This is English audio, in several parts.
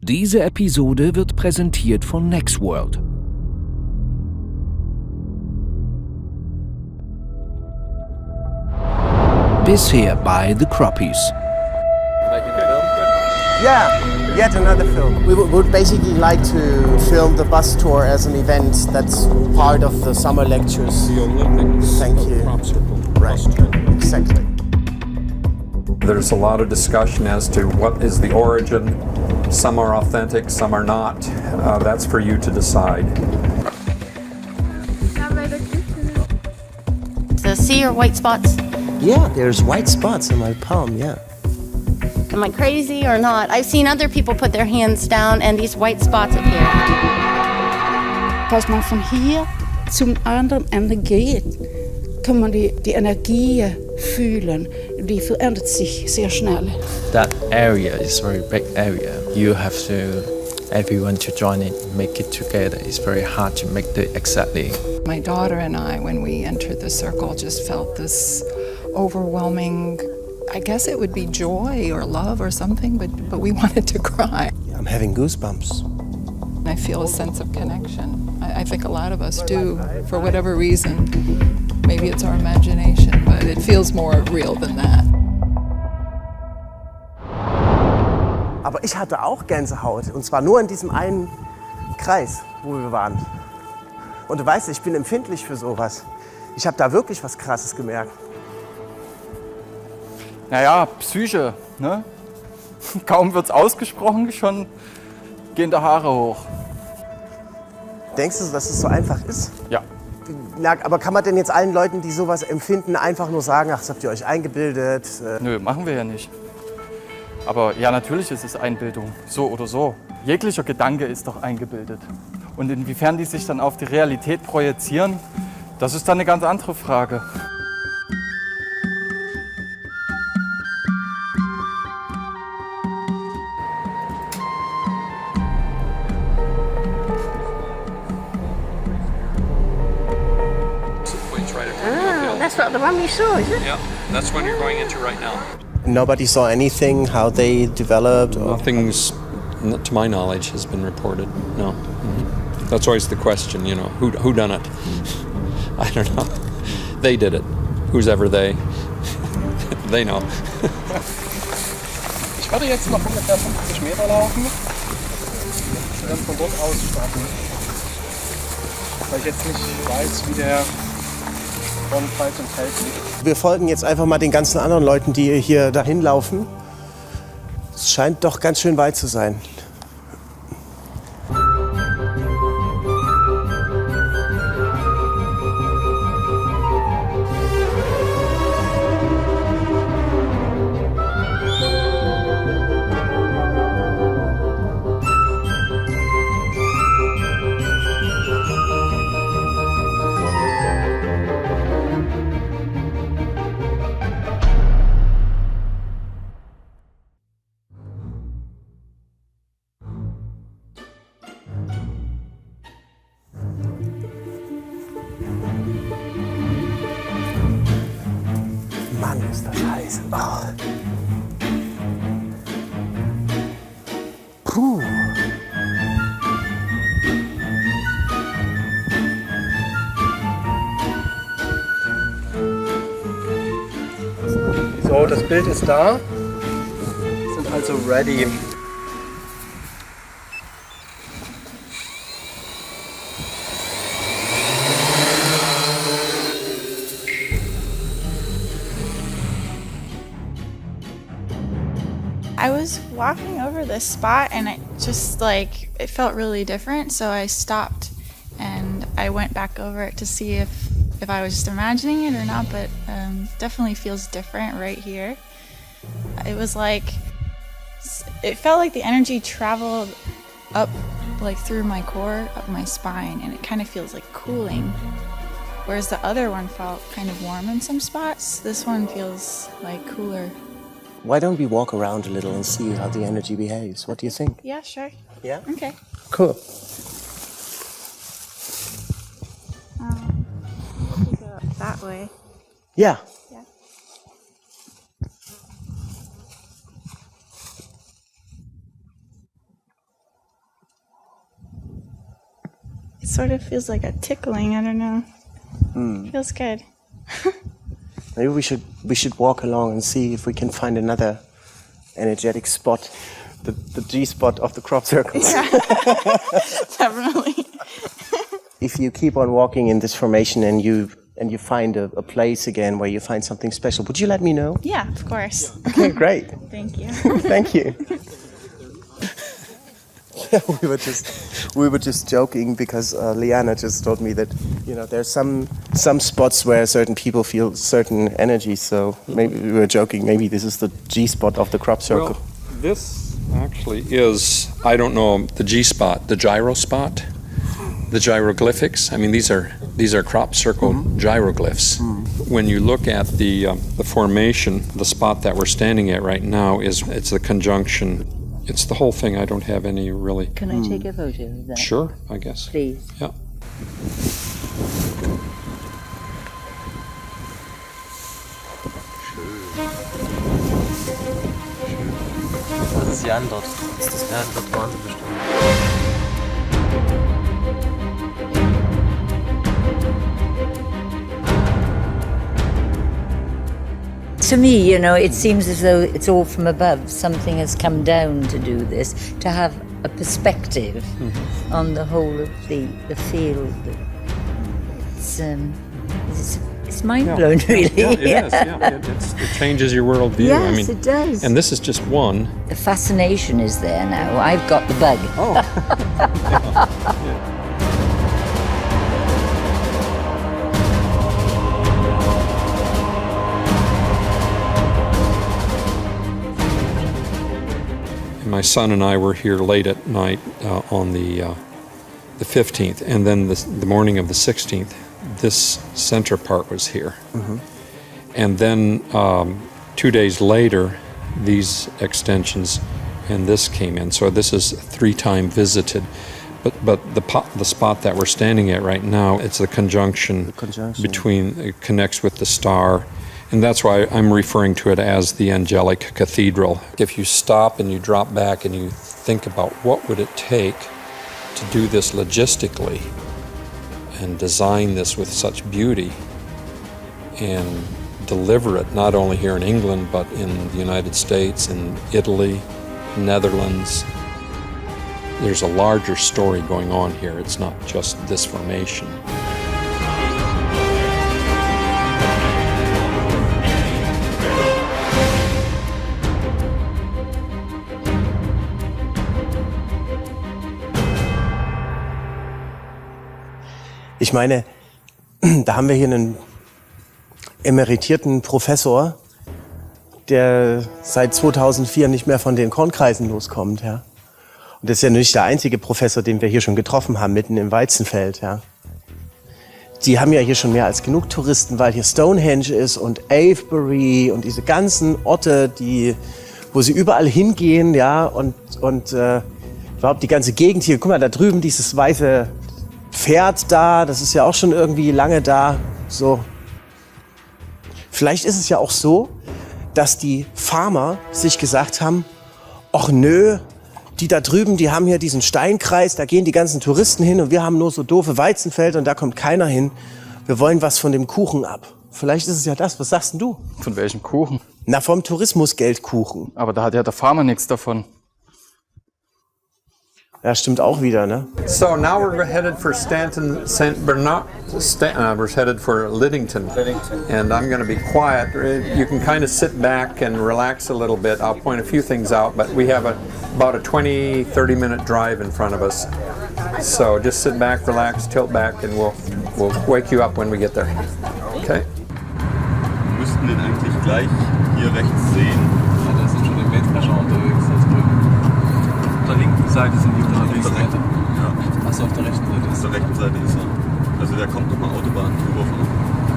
Diese Episode wird präsentiert von Nextworld. Bisher bei The Croppies. Yeah, yet another film. We would basically like to film the bus tour as an event that's part of the summer lectures. The Olympics. Thank you. Crop circle. Right, exactly. There's a lot of discussion as to what is the origin. Some are authentic, some are not. That's for you to decide. To see your white spots. Yeah, there's white spots in my palm, yeah. Am I crazy or not? I've seen other people put their hands down and these white spots appear. Falls man von hier zum anderen Ende geht, kann man die Energie fühlen. Die verändert sich sehr schnell. That area is a very big area. You have everyone to join it, make it together. It's very hard to make it exactly. My daughter and I, when we entered the circle, just felt this overwhelming, I guess it would be joy or love or something, but we wanted to cry. I'm having goosebumps. I feel a sense of connection. I think a lot of us do, for whatever reason. Maybe it's our imagination, but it feels more real than that. Aber ich hatte auch Gänsehaut, und zwar nur in diesem einen Kreis, wo wir waren. Und du weißt, ich bin empfindlich für sowas. Ich habe da wirklich was Krasses gemerkt. Naja, Psyche, ne? Kaum wird's ausgesprochen, schon gehen die Haare hoch. Denkst du, dass es so einfach ist? Ja. Na, aber kann man denn jetzt allen Leuten, die sowas empfinden, einfach nur sagen, ach, das habt ihr euch eingebildet? Nö, machen wir ja nicht. Aber ja, natürlich ist es Einbildung, so oder so. Jeglicher Gedanke ist doch eingebildet. Und inwiefern die sich dann auf die Realität projizieren, das ist dann eine ganz andere Frage. That's not the one we saw, is it? Yeah, that's what you're going into right now. Nobody saw anything, how they developed? Or... Nothing's, to my knowledge, has been reported. No. Mm-hmm. That's always the question, you know, who done it? I don't know. They did it. Who's ever they? They know. Ich werde jetzt noch ungefähr 50 Meter laufen und dann von dort aus starten. Weil ich jetzt nicht weiß, wie der Kornkreis im Feld liegt. Wir folgen jetzt einfach mal den ganzen anderen Leuten, die hier dahin laufen. Es scheint doch ganz schön weit zu sein. Mann, ist das heiß. Oh. Puh. So, das Bild ist da. Wir sind also ready. I was walking over this spot and it just it felt really different, so I stopped and I went back over it to see if I was just imagining it or not, but definitely feels different right here. It was it felt like the energy traveled up through my core, up my spine, and it kind of feels like cooling. Whereas the other one felt kind of warm in some spots, this one feels cooler. Why don't we walk around a little and see how the energy behaves? What do you think? Yeah, sure. Yeah? Okay. Cool. Go that way. Yeah. Yeah. It sort of feels like a tickling. I don't know. Feels good. Maybe we should walk along and see if we can find another energetic spot, the G spot of the crop circles. Yeah, definitely. If you keep on walking in this formation and you find a place again where you find something special, would you let me know? Yeah, of course. Okay, great. Thank you. Thank you. we were just joking because Liana just told me that there's some spots where certain people feel certain energies. So maybe we were joking. Maybe this is the G spot of the crop circle. Well, this actually is, I don't know, the G spot, the gyro spot, the gyroglyphics. I mean, these are crop circle gyroglyphs. When you look at the formation, the spot that we're standing at right now it's the conjunction. It's the whole thing. I don't have any really... Can I take a photo of that? Sure, I guess. Please. Yeah. Das ist die Antwort. Die Antwort waren sie bestimmt. To me, it seems as though it's all from above. Something has come down to do this, to have a perspective on the whole of the field. It's mind-blowing, really. Yeah, it is. Yeah. It changes your worldview. Yes, it does. And this is just one. The fascination is there now. I've got the bug. Oh. Yeah. My son and I were here late at night on the 15th, and then the morning of the 16th, this center part was here. And then 2 days later, these extensions and this came in. So this is 3-time visited. But the spot that we're standing at right now, it's the conjunction between, it connects with the star. And that's why I'm referring to it as the angelic cathedral. If you stop and you drop back and you think about what would it take to do this logistically and design this with such beauty and deliver it not only here in England but in the United States, in Italy, Netherlands. There's a larger story going on here. It's not just this formation. Ich meine, da haben wir hier einen emeritierten Professor, der seit 2004 nicht mehr von den Kornkreisen loskommt. Ja. Und das ist ja nicht der einzige Professor, den wir hier schon getroffen haben, mitten im Weizenfeld. Ja. Die haben ja hier schon mehr als genug Touristen, weil hier Stonehenge ist und Avebury und diese ganzen Orte, wo sie überall hingehen. Ja, und überhaupt die ganze Gegend hier. Guck mal, da drüben dieses weiße Pferd da, das ist ja auch schon irgendwie lange da. So. Vielleicht ist es ja auch so, dass die Farmer sich gesagt haben, ach nö, die da drüben, die haben hier diesen Steinkreis, da gehen die ganzen Touristen hin und wir haben nur so doofe Weizenfelder und da kommt keiner hin. Wir wollen was von dem Kuchen ab. Vielleicht ist es ja das. Was sagst denn du? Von welchem Kuchen? Na, vom Tourismusgeldkuchen. Aber da hat ja der Farmer nichts davon. Ja, stimmt auch wieder, ne? So now we're headed for Stanton, St. Bernard. We're headed for Lidington. And I'm going to be quiet. You can kind of sit back and relax a little bit. I'll point a few things out, but we have about a 20-30 minute drive in front of us. So just sit back, relax, tilt back, and we'll wake you up when we get there. Okay? Wir müssten den eigentlich gleich hier rechts sehen. Ja, da sind schon die Mähdrescher unterwegs. Auf der linken Seite sind die unterwegs. Ja. Achso, auf der rechten Seite. Auf der rechten Seite ist er. Also der kommt nochmal Autobahn drüber von.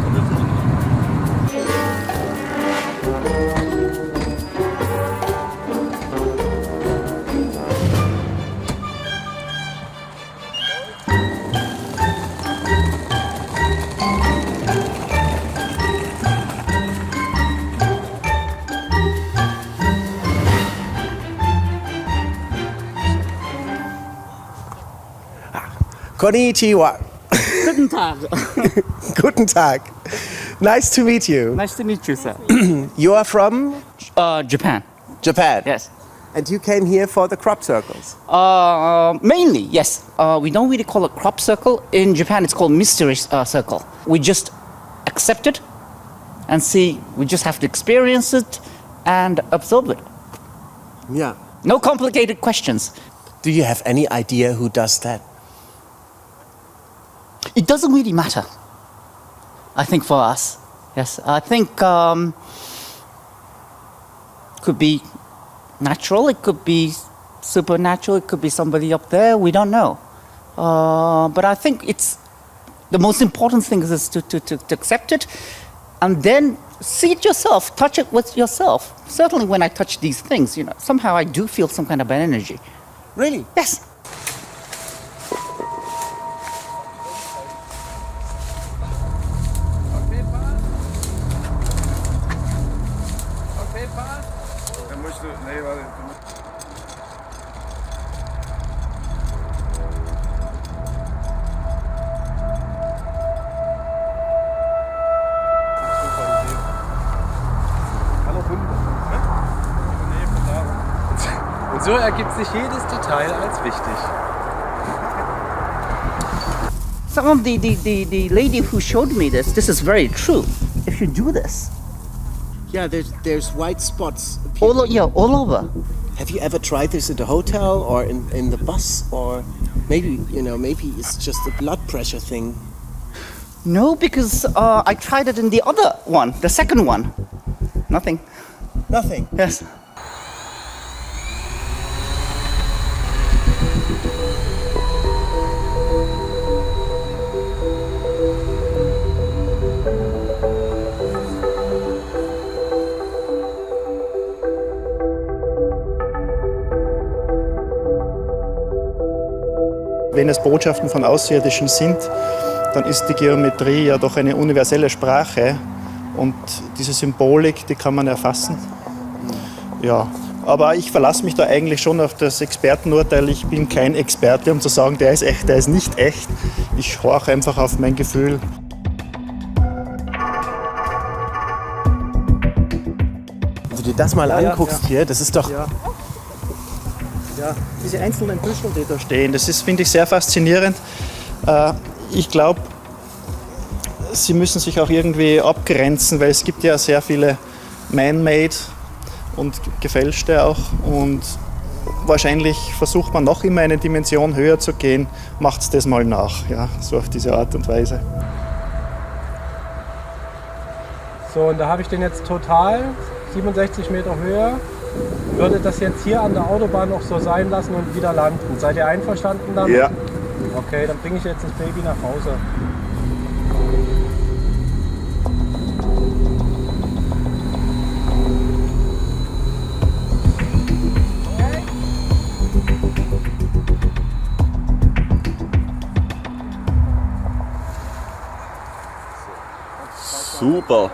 Kommt jetzt von Konnichiwa. Guten Tag. Guten Tag. Nice to meet you. Nice to meet you, sir. You are from? Japan. Japan? Yes. And you came here for the crop circles? Mainly, yes. We don't really call it crop circle. In Japan, it's called mystery circle. We just accept it and see. We just have to experience it and absorb it. Yeah. No complicated questions. Do you have any idea who does that? It doesn't really matter, I think, for us. Yes, I think could be natural, it could be supernatural, it could be somebody up there, we don't know. But I think it's the most important thing is to accept it and then see it yourself, touch it with yourself. Certainly when I touch these things, you know, somehow I do feel some kind of an energy. Really? Yes. Und so ergibt sich jedes Detail als wichtig. Some of the lady who showed me this is very true. If you do this. Yeah, there's white spots. All over. Have you ever tried this at a hotel or in the bus, or maybe it's just a blood pressure thing? No, because I tried it in the other one, the second one. Nothing. Nothing? Yes. Wenn es Botschaften von Außerirdischen sind, dann ist die Geometrie ja doch eine universelle Sprache und diese Symbolik, die kann man erfassen. Ja, aber ich verlasse mich da eigentlich schon auf das Expertenurteil. Ich bin kein Experte, um zu sagen, der ist echt, der ist nicht echt. Ich horche einfach auf mein Gefühl. Wenn du dir das mal anguckst hier, das ist doch... Ja, diese einzelnen Büschel, die da stehen, das ist, finde ich, sehr faszinierend. Ich glaube, sie müssen sich auch irgendwie abgrenzen, weil es gibt ja sehr viele man-made und gefälschte auch. Und wahrscheinlich versucht man noch immer eine Dimension höher zu gehen, macht es das mal nach, ja, so auf diese Art und Weise. So, und da habe ich den jetzt total 67 Meter Höhe. Würde das jetzt hier an der Autobahn noch so sein lassen und wieder landen? Seid ihr einverstanden damit? Ja. Okay, dann bringe ich jetzt das Baby nach Hause. Super.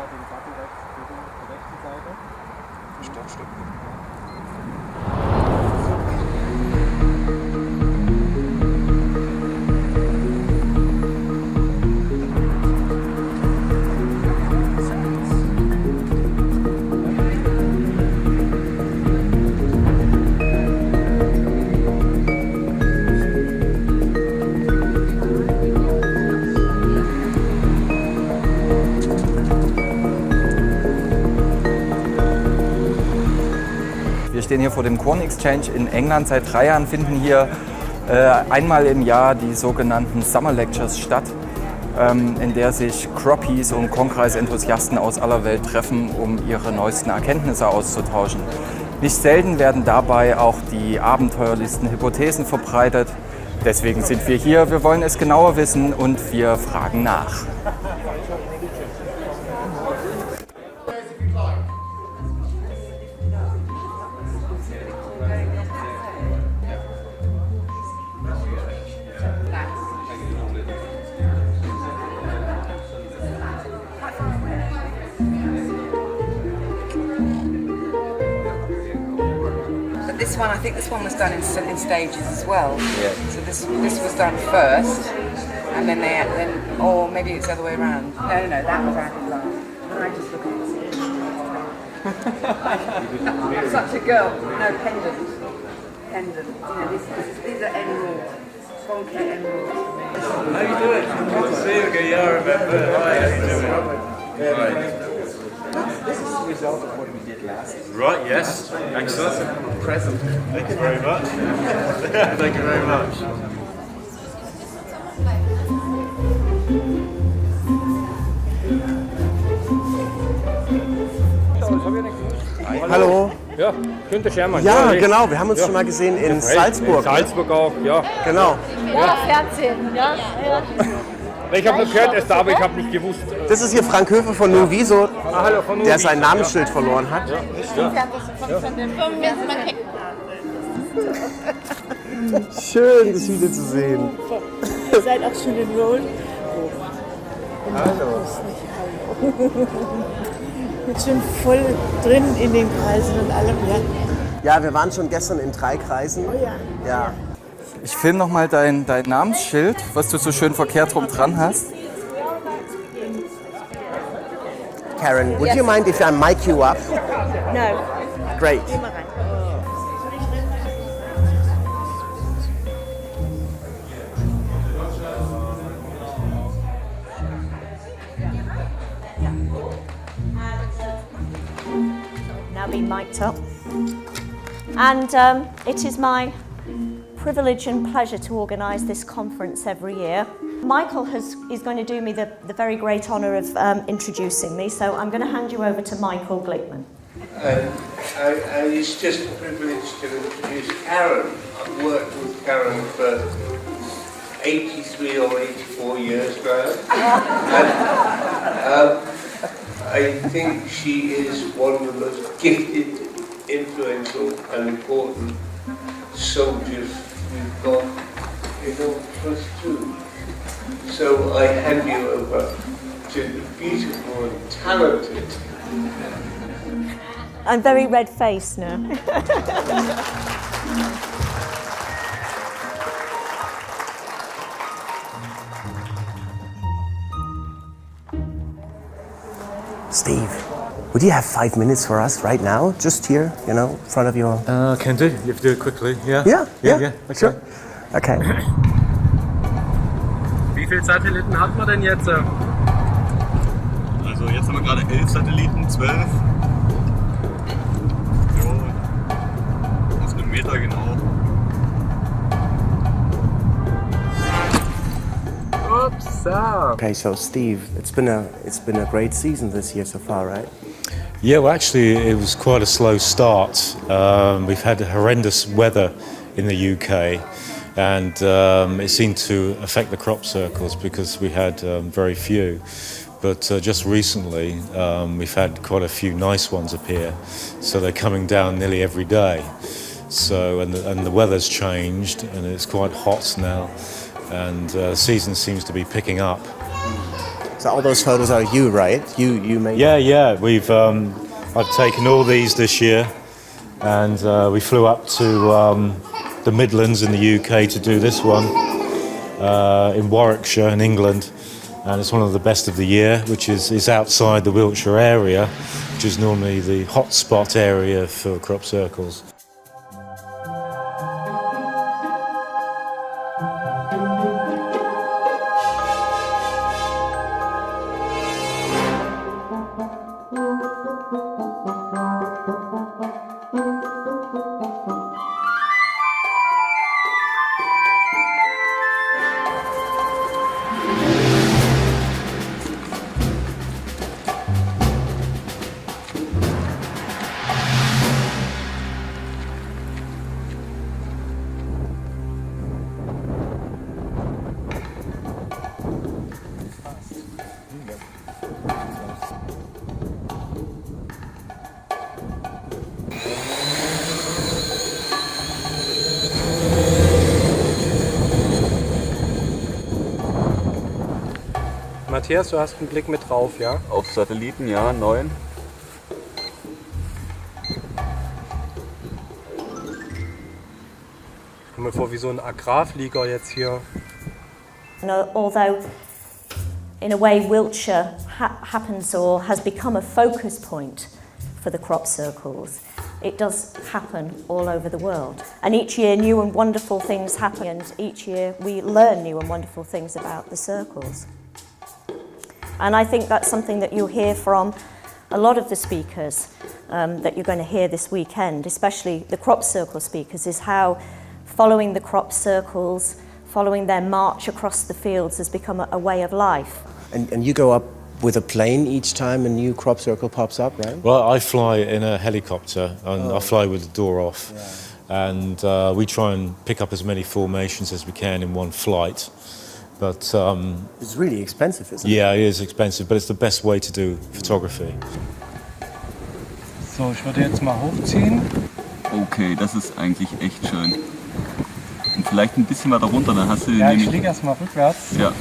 Wir stehen hier vor dem Corn Exchange in England. Seit 3 Jahren finden hier einmal im Jahr die sogenannten Summer Lectures statt, in der sich Croppies und Kornkreis-Enthusiasten aus aller Welt treffen, um ihre neuesten Erkenntnisse auszutauschen. Nicht selten werden dabei auch die abenteuerlichsten Hypothesen verbreitet. Deswegen sind wir hier, wir wollen es genauer wissen und wir fragen nach. This this one, I think this one was done in stages as well. Yeah. So this was done first, and then or maybe it's the other way around. No, that was added last. When I just look at it. Such a girl. No, pendant. You know, these are emeralds. Swanky emeralds. How you doing? Good to see you again. Yeah, I remember. Hi, how you doing? Right. This is the result of what we did last. Right, yes. Excellent. Present. Thank you very much. Thank you very much. Hallo. Ja, Günther Schermann. Ja, genau, wir haben uns schon mal gesehen in Salzburg. In Salzburg auch, ja. Genau. Ja, Fernsehen. Ja. Ich habe nur gehört, er ist da, aber ich habe nicht gewusst. Das ist hier Frank Höfe von Nuviso, hallo, von der sein Namensschild verloren hat. Ja. Schön, dich wieder zu sehen. Ihr seid auch schon in Roll. Hallo. Ich bin schon voll drin in den Kreisen und allem, ja. Ja, wir waren schon gestern in 3 Kreisen. Oh ja. Ja. Ich filme nochmal dein Namensschild, was du so schön verkehrt rum dran hast. Karen, would you mind if I mic you up? No. Great. Now being mic'd up. And it is my privilege and pleasure to organise this conference every year. Michael is going to do me the very great honour of introducing me, so I'm going to hand you over to Michael Glickman. And it's just a privilege to introduce Karen. I've worked with Karen for 83 or 84 years now. And, I think she is one of the most gifted, influential and important soldiers we've got in all trust too. So I hand you over to the beautiful and talented. I'm very red-faced now. Steve, would you have 5 minutes for us right now? Just here, you know, in front of your... Can do. You have to do it quickly, yeah? Yeah. Okay. Sure. Okay. Wie viele Satelliten hat man denn jetzt? Also jetzt haben wir gerade 11 Satelliten, 12. Jo, auf einem Meter genau. Oops. Okay, so Steve, it's been a great season this year so far, right? Yeah, well actually it was quite a slow start. We've had horrendous weather in the UK, and it seemed to affect the crop circles because we had very few. But just recently we've had quite a few nice ones appear, so they're coming down nearly every day. So and the weather's changed and it's quite hot now, and the season seems to be picking up. So all those photos are you, right? You made. Yeah. We've I've taken all these this year, and we flew up to the Midlands in the UK to do this one in Warwickshire in England, and it's one of the best of the year, which is outside the Wiltshire area, which is normally the hotspot area for crop circles. Matthias, du hast einen Blick mit drauf, ja? Auf Satelliten, ja, 9. Ich komme mir vor wie so ein Agrarflieger jetzt hier. Although in a way Wiltshire happens or has become a focus point for the crop circles, it does happen all over the world. And each year new and wonderful things happen, and each year we learn new and wonderful things about the circles. And I think that's something that you'll hear from a lot of the speakers that you're going to hear this weekend, especially the crop circle speakers, is how following the crop circles, following their march across the fields has become a way of life. And you go up with a plane each time a new crop circle pops up, right? Well, I fly in a helicopter and I fly with the door off. Yeah. And we try and pick up as many formations as we can in one flight. But it's really expensive, isn't it? Yeah, it is expensive, but it's the best way to do photography. So, ich würde jetzt mal hochziehen. Okay, das ist eigentlich echt schön. Und vielleicht ein bisschen weiter runter, dann hast du... Ja, ich fliege erstmal rückwärts. Ja.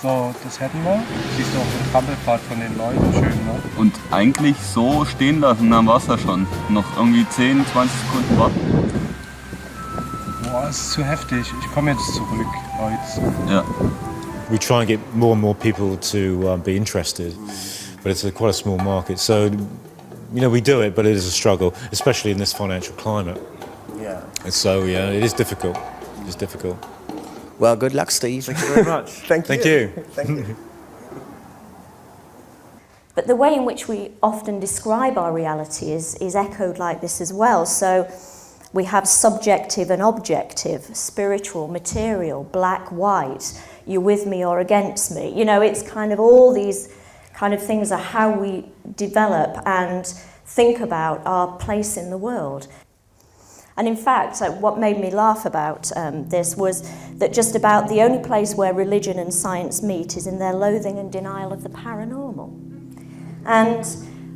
So, das hätten wir. Siehst du auch den Trampelpfad von den Leuten, schön, ne? Und eigentlich so stehen lassen, dann war es ja schon. Noch irgendwie 10, 20 Sekunden warten. Boah, es ist zu heftig. Ich komme jetzt zurück heute. Ja. We try and get more and more people to be interested, but it's quite a small market. So, you know, we do it, but it is a struggle, especially in this financial climate. Yeah. And so, yeah, it is difficult. It's difficult. Well, good luck, Steve. Thank you very much. Thank you. Thank you. Thank you. But the way in which we often describe our reality is echoed like this as well. So we have subjective and objective, spiritual, material, black, white, you're with me or against me. You know, it's kind of all these kind of things are how we develop and think about our place in the world. And in fact, what made me laugh about this was that just about the only place where religion and science meet is in their loathing and denial of the paranormal. And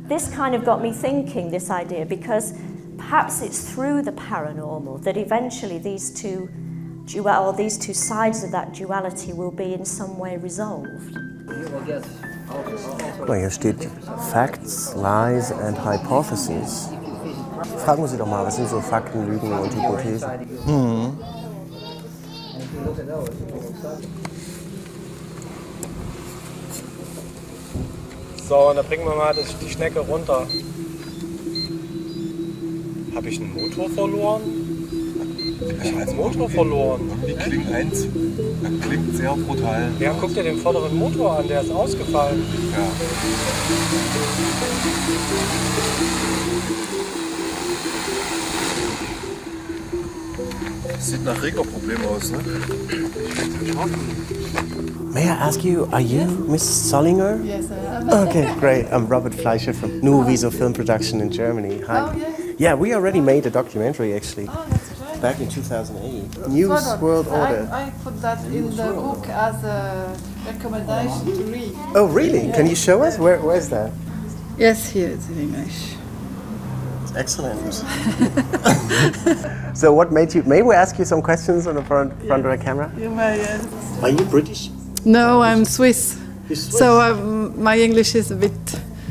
this kind of got me thinking, this idea, because perhaps it's through the paranormal that eventually these two sides of that duality will be in some way resolved. Guck mal, hier steht Facts, Lies and Hypotheses. Fragen wir Sie doch mal, was sind so Fakten, Lügen und Hypothesen? So, und dann bringen wir mal die Schnecke runter. Habe ich einen Motor verloren? Ich habe einen Motor verloren. Wie klingt eins? Das klingt sehr brutal. Ja, guck dir den vorderen Motor an, der ist ausgefallen. Ja. Das sieht nach Reglerproblem aus, ne? May I ask you, are you Miss Sollinger? Yes, I am. Okay, great. I'm Robert Fleischer from New Wieso Film Production in Germany. Hi. Oh, yes. Yeah, we already made a documentary actually. Oh, that's right. Back in 2008. News World Order. I put that in the book as a recommendation to read. Oh, really? Can you show us? Where's that? Yes, here it's in English. Excellent. So what made you, may we ask you some questions on the front of the camera? You may, yes. Are you British? No, I'm Swiss. You're Swiss? So my English is a bit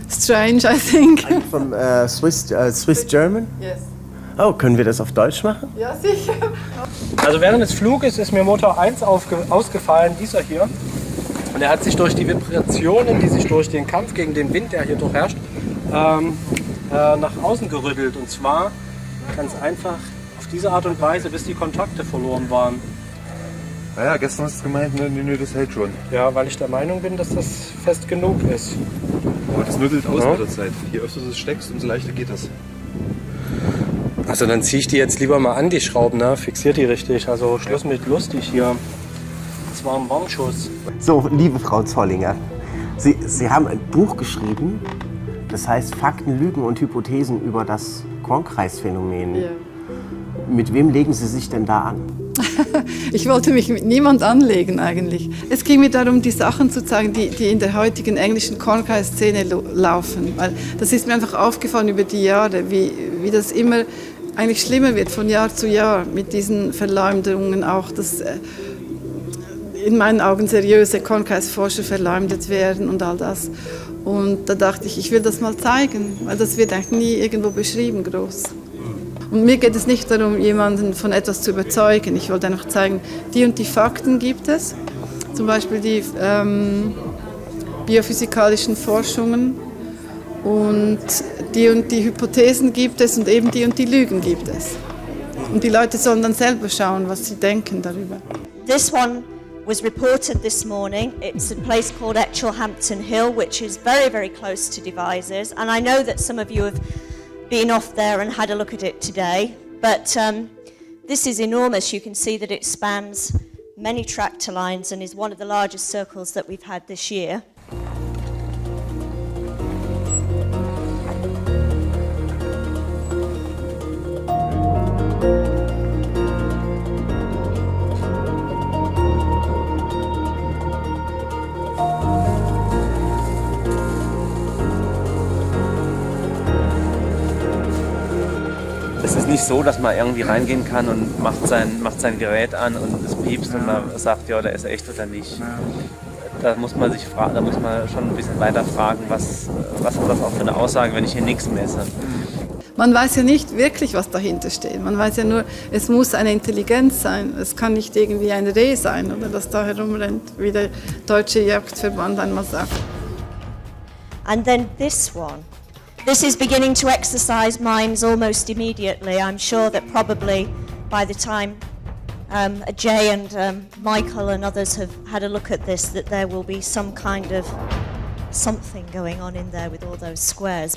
strange, I think. Are you from Swiss German? Yes. Oh, können wir das auf Deutsch machen? Ja, sicher. Also während des Fluges ist mir Motor 1 ausgefallen, dieser hier. Und er hat sich durch die Vibrationen, die sich durch den Kampf gegen den Wind, der hier doch herrscht, nach außen gerüttelt. Und zwar ganz einfach auf diese Art und Weise, bis die Kontakte verloren waren. Naja, gestern hast du gemeint, nee, das hält schon. Ja, weil ich der Meinung bin, dass das fest genug ist. Aber das nüttelt aus mit der Zeit. Je öfter du es steckst, umso leichter geht das. Also dann ziehe ich die jetzt lieber mal an, die Schrauben, ne? Fixiert die richtig. Also Schluss mit lustig hier. Das war ein Warnschuss. So, liebe Frau Zollinger, Sie haben ein Buch geschrieben, das heißt Fakten, Lügen und Hypothesen über das Kornkreisphänomen. Ja. Mit wem legen Sie sich denn da an? Ich wollte mich mit niemand anlegen eigentlich. Es ging mir darum, die Sachen zu zeigen, die in der heutigen englischen Kornkreis-Szene laufen. Weil das ist mir einfach aufgefallen über die Jahre, wie das immer eigentlich schlimmer wird von Jahr zu Jahr mit diesen Verleumdungen auch, dass in meinen Augen seriöse Kornkreisforscher verleumdet werden und all das. Und da dachte ich will das mal zeigen, weil das wird eigentlich nie irgendwo beschrieben groß. Und mir geht es nicht darum, jemanden von etwas zu überzeugen. Ich wollte einfach zeigen, die und die Fakten gibt es. Zum Beispiel die biophysikalischen Forschungen. Und die Hypothesen gibt es und eben die und die Lügen gibt es. Und die Leute sollen dann selber schauen, was sie denken darüber. This one was reported this morning. It's a place called Etchelhampton Hill, which is very, very close to Devizes. And I know that some of you have been off there and had a look at it today. But this is enormous. You can see that it spans many tractor lines and is one of the largest circles that we've had this year. Es ist nicht so, dass man irgendwie reingehen kann und macht sein Gerät an und es piepst und man sagt, ja, der ist echt oder nicht. Da muss man schon ein bisschen weiter fragen, was hat das auch für eine Aussage, wenn ich hier nichts messe. Man weiß ja nicht wirklich, was dahinter steht. Man weiß ja nur, es muss eine Intelligenz sein. Es kann nicht irgendwie ein Reh sein, oder das da herumrennt, wie der Deutsche Jagdverband einmal sagt. And then this one. This is beginning to exercise minds almost immediately. I'm sure that probably by the time Jay and Michael and others have had a look at this, that there will be some kind of something going on in there with all those squares.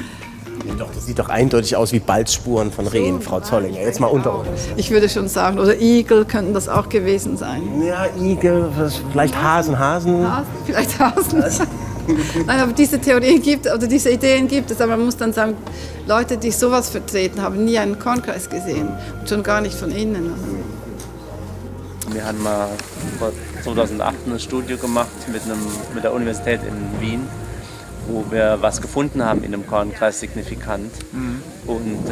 Das sieht doch eindeutig aus wie Balzspuren von Rehen, Frau Zollinger. Jetzt mal unter uns. Ich würde schon sagen, oder Igel könnten das auch gewesen sein. Ja, Igel, vielleicht Hasen. Vielleicht Hasen. Nein, aber diese Theorien gibt, oder diese Ideen gibt es, aber man muss dann sagen, Leute, die sowas vertreten, haben nie einen Kornkreis gesehen und schon gar nicht von innen. Wir haben mal 2008 eine Studie gemacht mit der Universität in Wien, wo wir was gefunden haben in einem Kornkreis signifikant. Und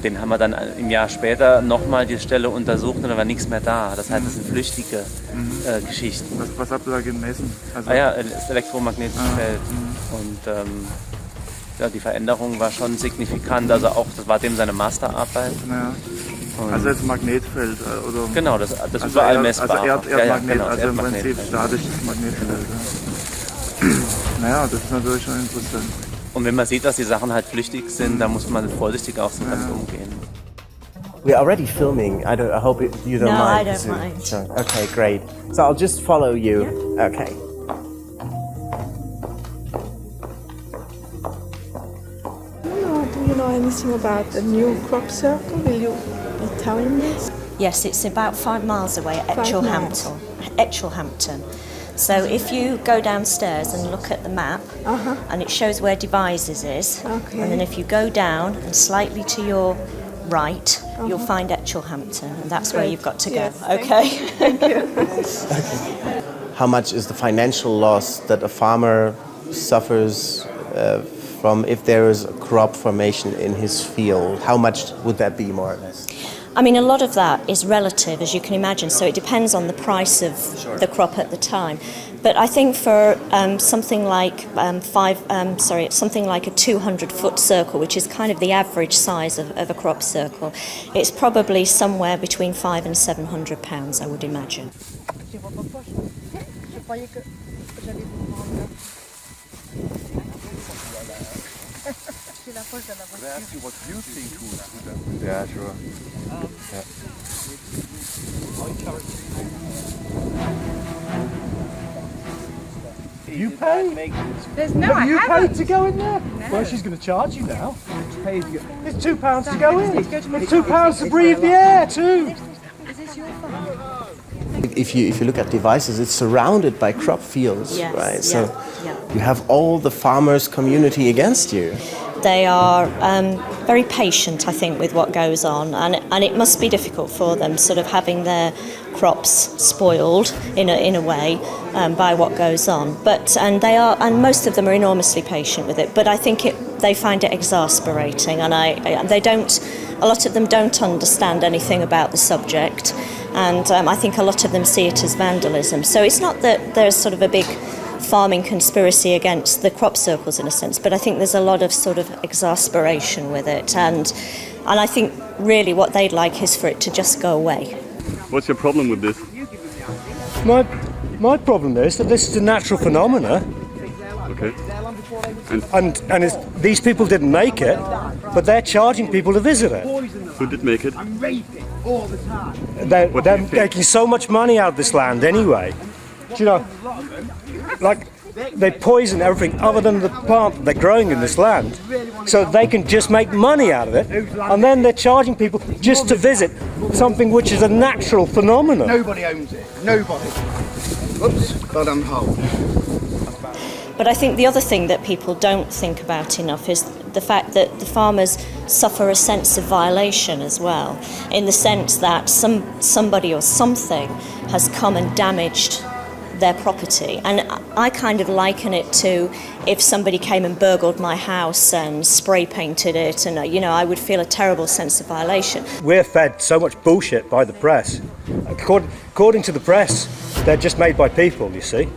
den haben wir dann im Jahr später nochmal die Stelle untersucht und da war nichts mehr da. Das heißt, das sind flüchtige Geschichten. Was habt ihr da gemessen? Also das elektromagnetische Feld. Und die Veränderung war schon signifikant. Also auch, das war dem seine Masterarbeit. Ja. Also jetzt Magnetfeld, oder? Genau, das also überall messbar. Also Erdmagnet, genau, also im Prinzip statisches Magnetfeld. Ja. Naja, das ist natürlich schon interessant. Und wenn man sieht, dass die Sachen halt flüchtig sind, dann muss man vorsichtig auch so damit umgehen. We're already filming. I hope you don't mind. No, I don't mind. So, okay, great. So I'll just follow you. Yeah. Okay. Do you know anything about the new crop circle? Will you be telling me? Yes, it's about 5 miles away at Etchelhampton. So if you go downstairs and look at the map, and it shows where Devizes is, and then if you go down and slightly to your right, you'll find Etchelhampton, and that's where you've got to go. Yes, okay? Thank you. How much is the financial loss that a farmer suffers from if there is a crop formation in his field? How much would that be, more or less? I mean, a lot of that is relative, as you can imagine, so it depends on the price of the crop at the time. But I think for something like something like a 200-foot circle, which is kind of the average size of a crop circle, it's probably somewhere between £500 and £700, I would imagine. Can I ask you what you think would Yeah, sure. You pay? There's no, Have you I haven't. paid to go in there? No. Well, she's going to charge you now. It's £2 to go in. It's £2 to breathe the air too. Is this your fault? If you look at Devizes, it's surrounded by crop fields, Yes, right? So you have all the farmers' community against you. They are very patient, I think, with what goes on, and it must be difficult for them, sort of having their crops spoiled in a way by what goes on. And most of them are enormously patient with it. But I think they find it exasperating, and a lot of them don't understand anything about the subject, and I think a lot of them see it as vandalism. So it's not that there's sort of a big farming conspiracy against the crop circles in a sense, but I think there's a lot of sort of exasperation with it, and And I think really what they'd like is for it to just go away. What's your problem with this? My problem is that this is a natural phenomena. Okay. And these people didn't make it, but they're charging people to visit it. Who did make it? They're making so much money out of this land anyway. Do you know, like, they poison everything other than the plant that they're growing in this land, so they can just make money out of it, and then they're charging people just to visit something which is a natural phenomenon. Nobody owns it. Nobody. Oops, but I'm home. But I think the other thing that people don't think about enough is the fact that the farmers suffer a sense of violation as well, in the sense that somebody or something has come and damaged their property. And I kind of liken it to if somebody came and burgled my house and spray painted it, and I would feel a terrible sense of violation. We're fed so much bullshit by the press. According to the press, they're just made by people, you see.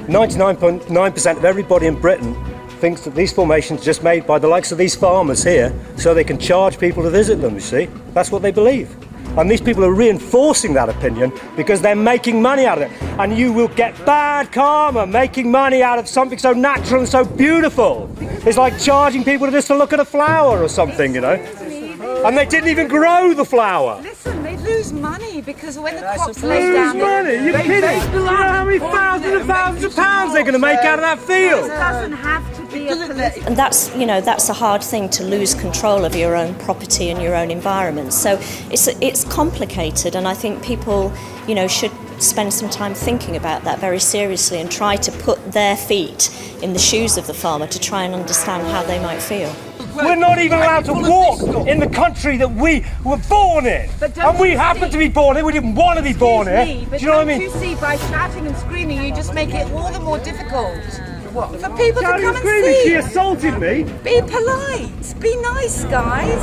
99.9% of everybody in Britain thinks that these formations are just made by the likes of these farmers here, so they can charge people to visit them, you see. That's what they believe. And these people are reinforcing that opinion because they're making money out of it. And you will get bad karma making money out of something so natural and so beautiful. It's like charging people just to look at a flower or something, And they didn't even grow the flower. Listen, they lose money because when the crops lay down... Lose money? You're kidding? Do you know how many thousands of pounds they're going to make out of that field? It doesn't have to be a political... And that's a hard thing, to lose control of your own property and your own environment. So it's complicated, and I think people, should spend some time thinking about that very seriously and try to put their feet in the shoes of the farmer to try and understand how they might feel. We're not even allowed to walk in the country that we were born in. And we happen to be born here. We didn't want to be born here. Do you know what I mean? You see, by shouting and screaming, you just make it all the more difficult for people to come and see. She assaulted me. Be polite. Be nice, guys.